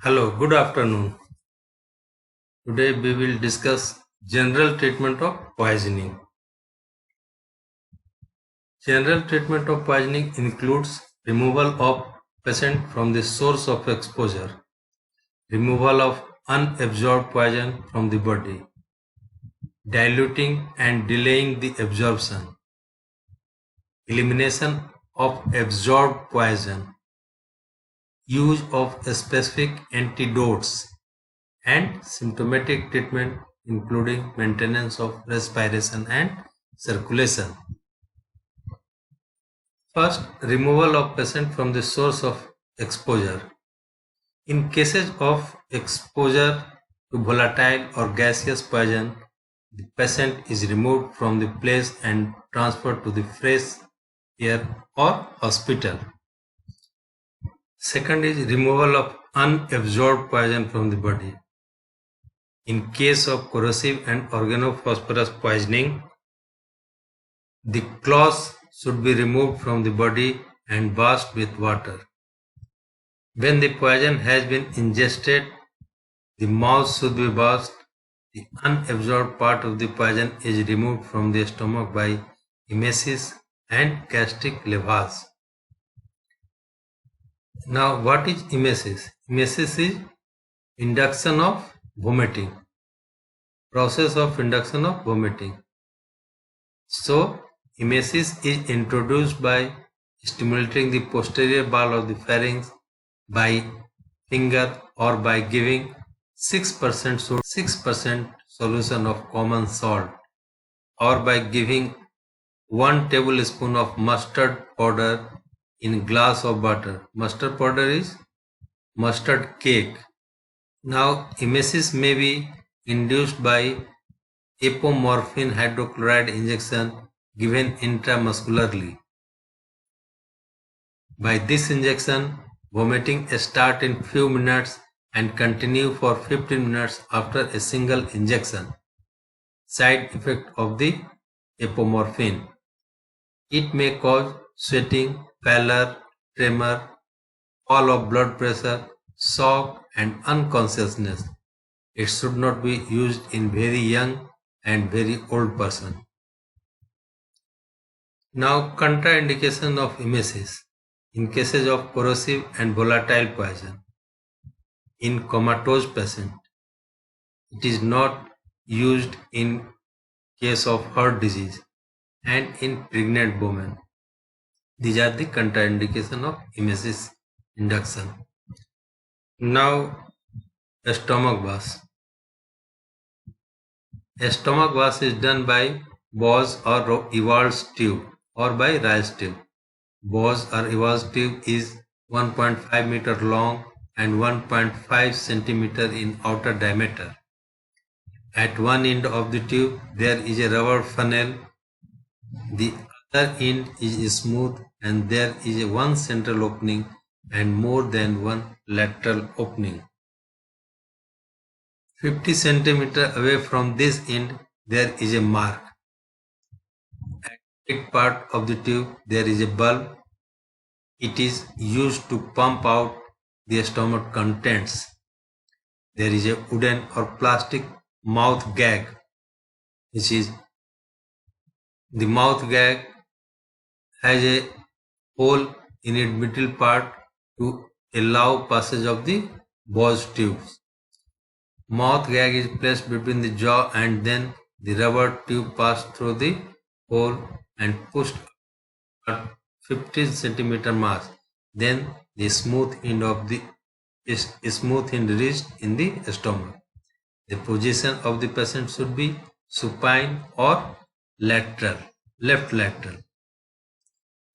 Hello, good afternoon. Today we will discuss general treatment of poisoning. General treatment of poisoning includes removal of patient from the source of exposure, removal of unabsorbed poison from the body, diluting and delaying the absorption, elimination of absorbed poison, use of specific antidotes, and symptomatic treatment including maintenance of respiration and circulation. First, removal of patient from the source of exposure. In cases of exposure to volatile or gaseous poison, the patient is removed from the place and transferred to the fresh air or hospital. Second is removal of unabsorbed poison from the body. In case of corrosive and organophosphorus poisoning, the cloth should be removed from the body and washed with water. When the poison has been ingested, the mouth should be washed. The unabsorbed part of the poison is removed from the stomach by emesis and gastric lavage. Now, what is emesis? Emesis is induction of vomiting. Process of induction of vomiting. So, emesis is introduced by stimulating the posterior wall of the pharynx by finger or by giving 6% solution of common salt or by giving 1 tablespoon of mustard powder in glass of water. Mustard powder is mustard cake. Now, emesis may be induced by apomorphine hydrochloride injection given intramuscularly. By this injection, vomiting starts in few minutes and continue for 15 minutes after a single injection. Side effect of the apomorphine. It may cause sweating, pallor, tremor, fall of blood pressure, shock and unconsciousness. It should not be used in very young and very old person. Now, contraindication of emesis in cases of corrosive and volatile poison. In comatose patient, it is not used in case of heart disease and in pregnant women. These are the contraindication of emesis induction. Now, stomach wash. A stomach wash is done by Bose or Ewald's tube or by Rice tube. Bose or Ewald's tube is 1.5 meter long and 1.5 centimeter in outer diameter. At one end of the tube there is a rubber funnel. The other end is smooth and there is one central opening and more than one lateral opening. 50 centimeter away from this end there is a mark. At the mid part of the tube there is a bulb. It is used to pump out the stomach contents. There is a wooden or plastic mouth gag, which is the mouth gag has a hole in its middle part to allow passage of the Bose tubes. Mouth gag is placed between the jaw and then the rubber tube passed through the hole and pushed at 15 centimeter mass. Then the smooth end reached in the stomach. The position of the patient should be supine or lateral, left lateral,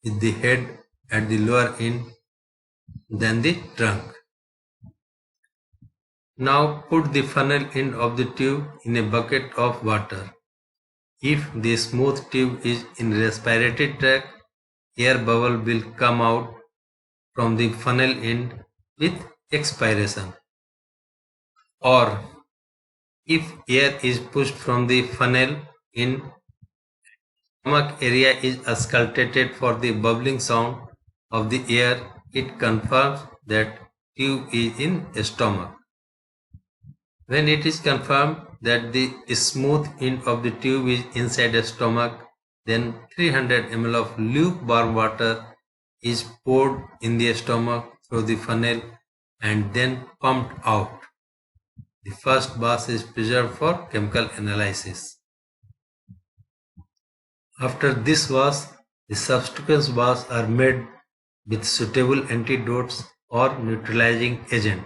with the head at the lower end than the trunk. Now put the funnel end of the tube in a bucket of water. If the smooth tube is in respiratory tract, air bubble will come out from the funnel end with expiration. Or if air is pushed from the funnel in, stomach area is auscultated for the bubbling sound of the air, it confirms that tube is in stomach. When it is confirmed that the smooth end of the tube is inside the stomach, then 300 ml of lukewarm water is poured in the stomach through the funnel and then pumped out. The first bath is preserved for chemical analysis. After this bath, the subsequent baths are made with suitable antidotes or neutralizing agent.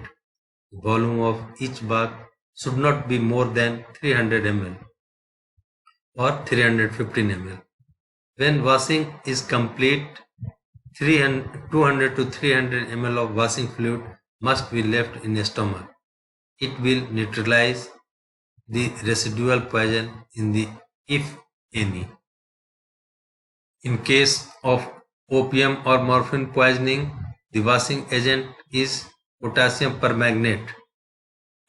The volume of each bath should not be more than 300 ml or 315 ml. When washing is complete, 200 to 300 ml of washing fluid must be left in the stomach. It will neutralize the residual poison in the, if any. In case of opium or morphine poisoning, the washing agent is potassium permanganate.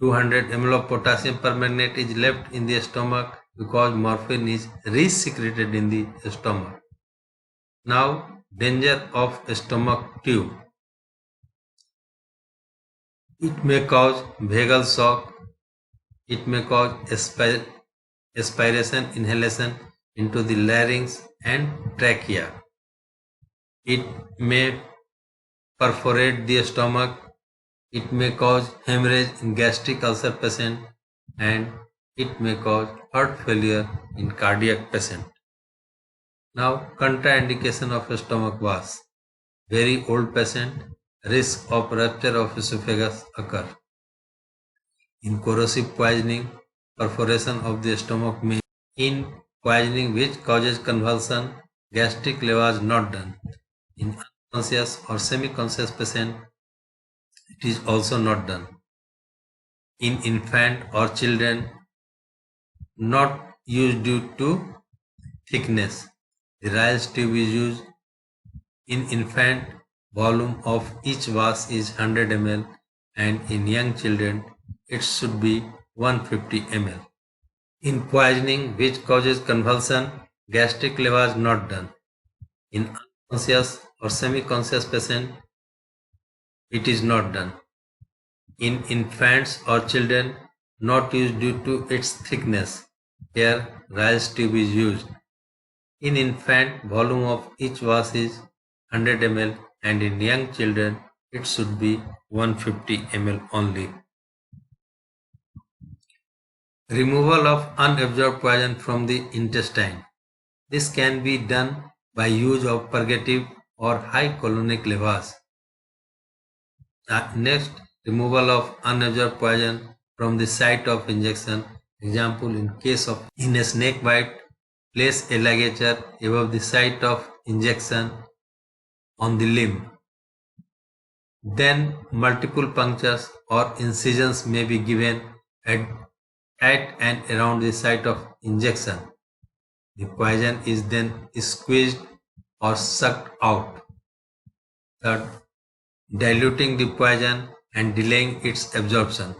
200 ml of potassium permanganate is left in the stomach because morphine is re-secreted in the stomach. Now, danger of stomach tube. It may cause vagal shock. It may cause aspiration, inhalation into the larynx and trachea. It may perforate the stomach. It may cause hemorrhage in gastric ulcer patient, and it may cause heart failure in cardiac patient. Now, contraindication of stomach bath. Very old patient, risk of rupture of esophagus occur. In corrosive poisoning, perforation of the stomach may. In poisoning which causes convulsion, gastric lavage not done. In unconscious or semi-conscious patient, it is also not done. In infant or children, not used due to thickness. The Ryle's tube is used. In infant, volume of each vase is 100 ml, and in young children, it should be 150 ml. In poisoning which causes convulsion, gastric lavage not done. In unconscious or semi-conscious patient, it is not done. In infants or children, not used due to its thickness. Here, Ryle's tube is used. In infant, volume of each vase is 100 ml, and in young children, it should be 150 ml only. Removal of unabsorbed poison from the intestine. This can be done by use of purgative or high colonic lavage. Next, removal of unabsorbed poison from the site of injection. Example, in case of in a snake bite, place a ligature above the site of injection on the limb. Then multiple punctures or incisions may be given at and around the site of injection. The poison is then squeezed or sucked out. Third, diluting the poison and delaying its absorption.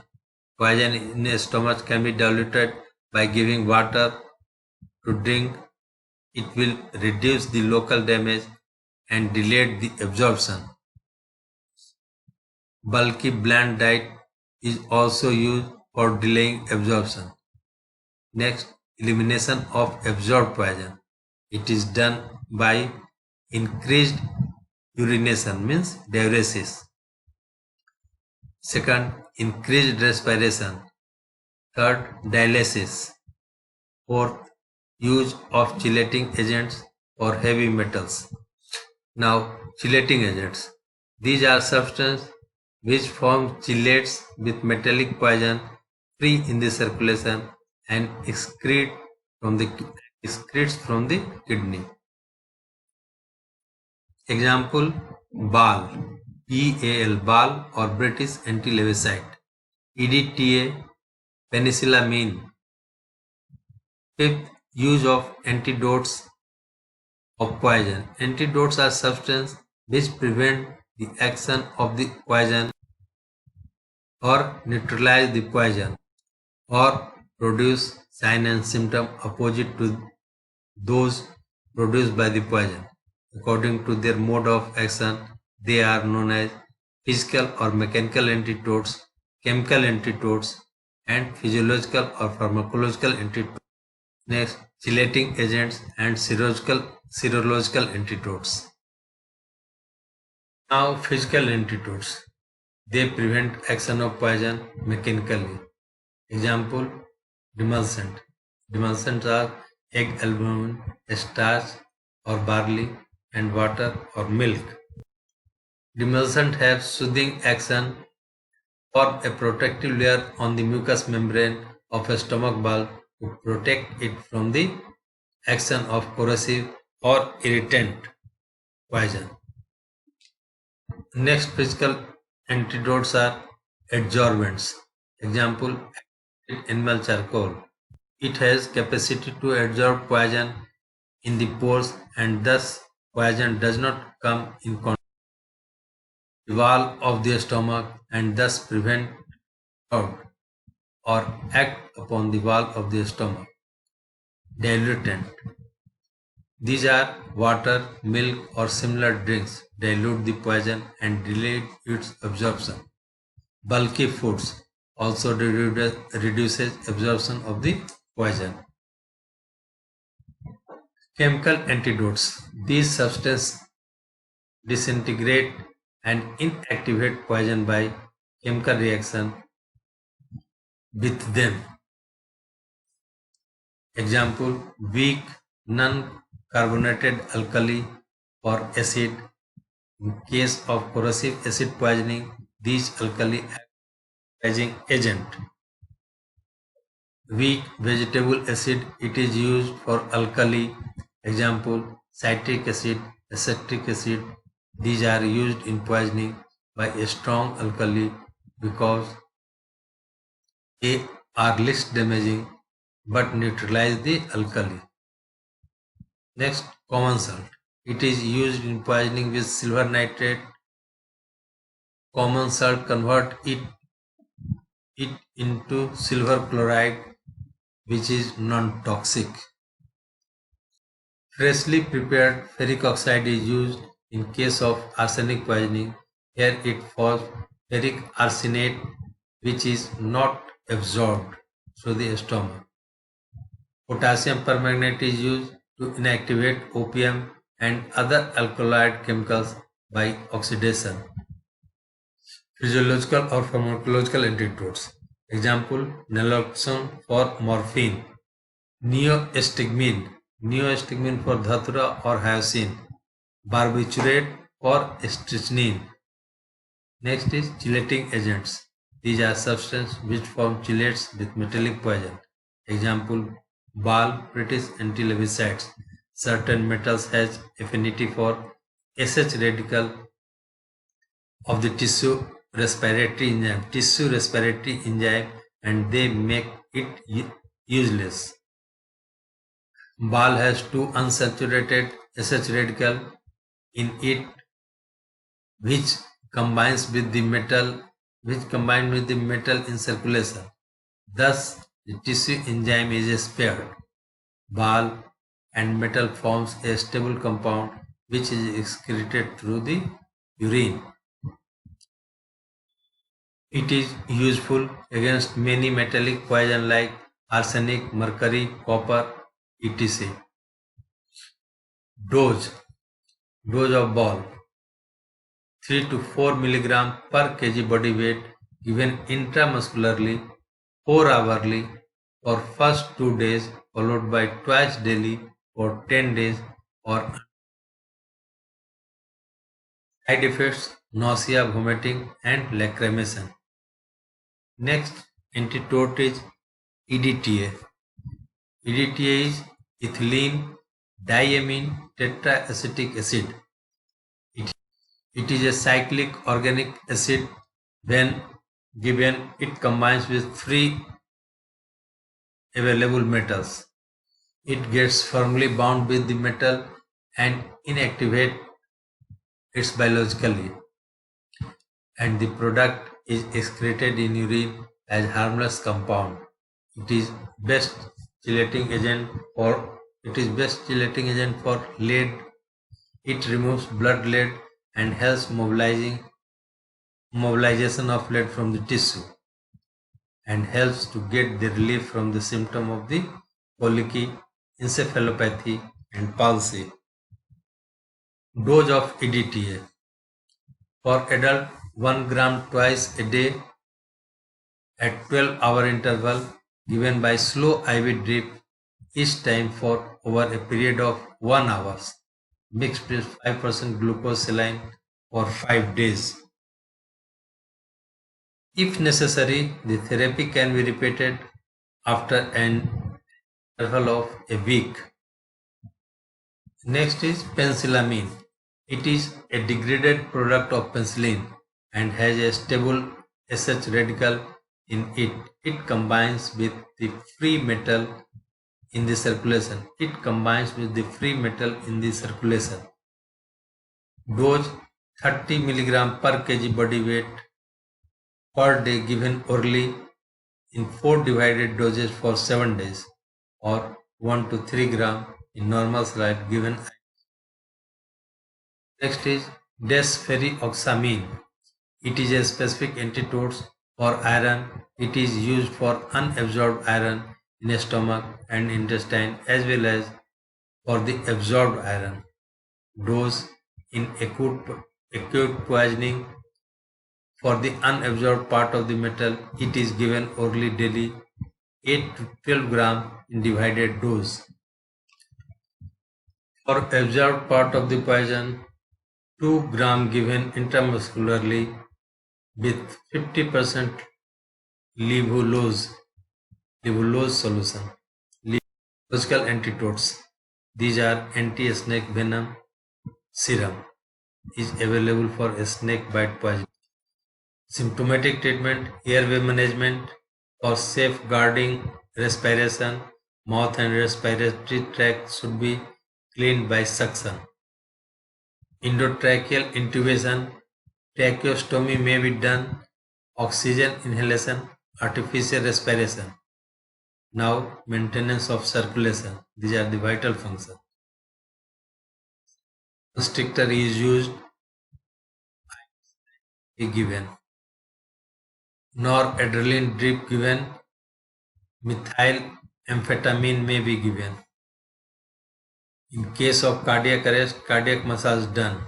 Poison in the stomach can be diluted by giving water to drink. It will reduce the local damage and delay the absorption. Bulky bland diet is also used for delaying absorption. Next, elimination of absorbed poison. It is done by increased urination, means diuresis. Second, increased respiration. Third, dialysis. Fourth, use of chelating agents for heavy metals. Now, chelating agents. These are substances which form chelates with metallic poison free in the circulation and excretes from the kidney. Example, BAL, BAL, BAL or British anti-levisite, EDTA, penicillamine. Fifth, use of antidotes of poison. Antidotes are substances which prevent the action of the poison or neutralize the poison or produce sign and symptom opposite to those produced by the poison. According to their mode of action, they are known as physical or mechanical antidotes, chemical antidotes, and physiological or pharmacological antidotes. Next, chelating agents and serological antidotes. Now, physical antidotes. They prevent action of poison mechanically. Example, demulcent. Demulcents are egg albumin, starch or barley, and water or milk. Demulcent have soothing action, form a protective layer on the mucous membrane of a stomach valve to protect it from the action of corrosive or irritant poison. Next physical antidotes are adsorbents. Example, animal charcoal. It has capacity to absorb poison in the pores and thus poison does not come in contact with the wall of the stomach and thus prevent out or act upon the wall of the stomach. Dilutant. These are water, milk or similar drinks dilute the poison and delay its absorption. Bulky foods also reduces absorption of the poison. Chemical antidotes. These substances disintegrate and inactivate poison by chemical reaction with them. Example, weak non-carbonated alkali or acid. In case of corrosive acid poisoning, these alkali act as an agent. Weak vegetable acid, it is used for alkali. Example, citric acid, acetic acid. These are used in poisoning by a strong alkali because they are less damaging but neutralize the alkali. Next, common salt. It is used in poisoning with silver nitrate. Common salt convert it into silver chloride, which is non-toxic. Freshly prepared ferric oxide is used in case of arsenic poisoning. Here it forms ferric arsenate, which is not absorbed through the stomach. Potassium permanganate is used to inactivate opium and other alkaloid chemicals by oxidation. Physiological or pharmacological antidotes. Example, naloxone for morphine, neostigmine for dhatura or hyoscine, barbiturate for strychnine. Next is chelating agents. These are substances which form chelates with metallic poison. Example, British anti-Levicides. Certain metals has affinity for SH radical of the tissue respiratory enzyme and they make it useless. Ball has two unsaturated SH radical in it which combines with the metal in circulation. Thus the tissue enzyme is spared. Ball and metal forms a stable compound which is excreted through the urine. It is useful against many metallic poison like arsenic, mercury, copper, etc. Dose of ball 3 to 4 mg per kg body weight given intramuscularly 4 hourly for first 2 days followed by twice daily for 10 days or side effects nausea, vomiting and lacrimation. Next antidote is EDTA. EDTA is ethylene diamine tetraacetic acid. It is a cyclic organic acid. When given, it combines with free available metals. It gets firmly bound with the metal and inactivates it biologically, and the product is excreted in urine as harmless compound. It is best chelating agent for lead. It removes blood lead and helps mobilizing mobilization of blood from the tissue and helps to get the relief from the symptom of the colicky, encephalopathy and palsy. Dose of EDTA. For adult, 1 gram twice a day at 12-hour interval given by slow IV drip each time for over a period of 1 hour. Mixed with 5% glucose saline for 5 days. If necessary, the therapy can be repeated after an interval of a week. Next is penicillamine. It is a degraded product of penicillin and has a stable SH radical in it. It combines with the free metal in the circulation. Dose 30 mg per kg body weight per day given orally in 4 divided doses for 7 days or 1 to 3 gram in normal saline given. Next is desferrioxamine. It is a specific antidote for iron. It is used for unabsorbed iron in the stomach and intestine as well as for the absorbed iron. Dose in acute poisoning. For the unabsorbed part of the metal, it is given orally daily 8 to 12 gram in divided dose. For absorbed part of the poison, 2 gram given intramuscularly with 50% levulose solution. Logical antidotes. These are anti-snake venom serum is available for a snake bite poison. Symptomatic treatment, airway management for safeguarding respiration. Mouth and respiratory tract should be cleaned by suction. Endotracheal intubation, tracheostomy may be done, oxygen inhalation, artificial respiration. Now, maintenance of circulation. These are the vital functions. Constrictor is used, given. Noradrenaline drip given. Methylamphetamine may be given. In case of cardiac arrest, cardiac massage done.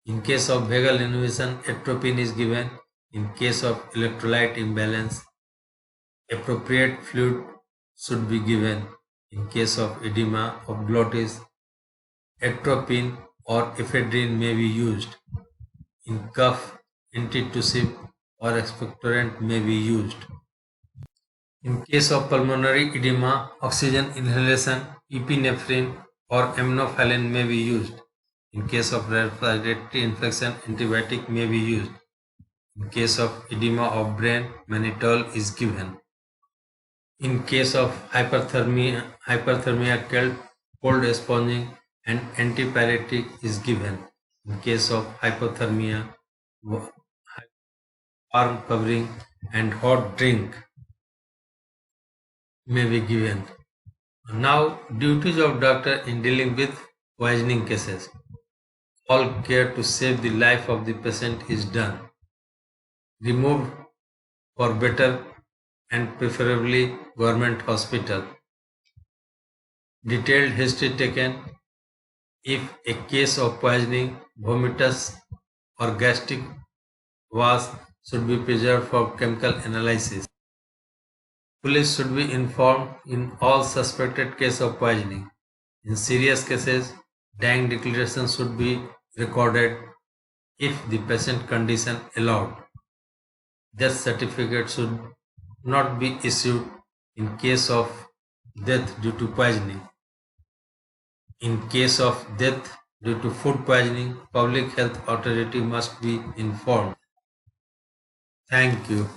In case of vagal innovation, atropine is given. In case of electrolyte imbalance, appropriate fluid should be given. In case of edema of glottis, atropine or ephedrine may be used. In cough, antitussive or expectorant may be used. In case of pulmonary edema, oxygen inhalation, epinephrine or aminophylline may be used. In case of respiratory infection, antibiotic may be used. In case of edema of brain, mannitol is given. In case of hyperthermia, cold sponging and antipyretic is given. In case of hypothermia, warm covering and hot drink may be given. Now, duties of doctor in dealing with poisoning cases. All care to save the life of the patient is done. Removed for better and preferably government hospital. Detailed history taken. If a case of poisoning, vomitus or gastric was should be preserved for chemical analysis. Police should be informed in all suspected cases of poisoning. In serious cases, dying declaration should be recorded if the patient condition allowed. Death certificate should not be issued in case of death due to poisoning. In case of death due to food poisoning, public health authority must be informed. Thank you.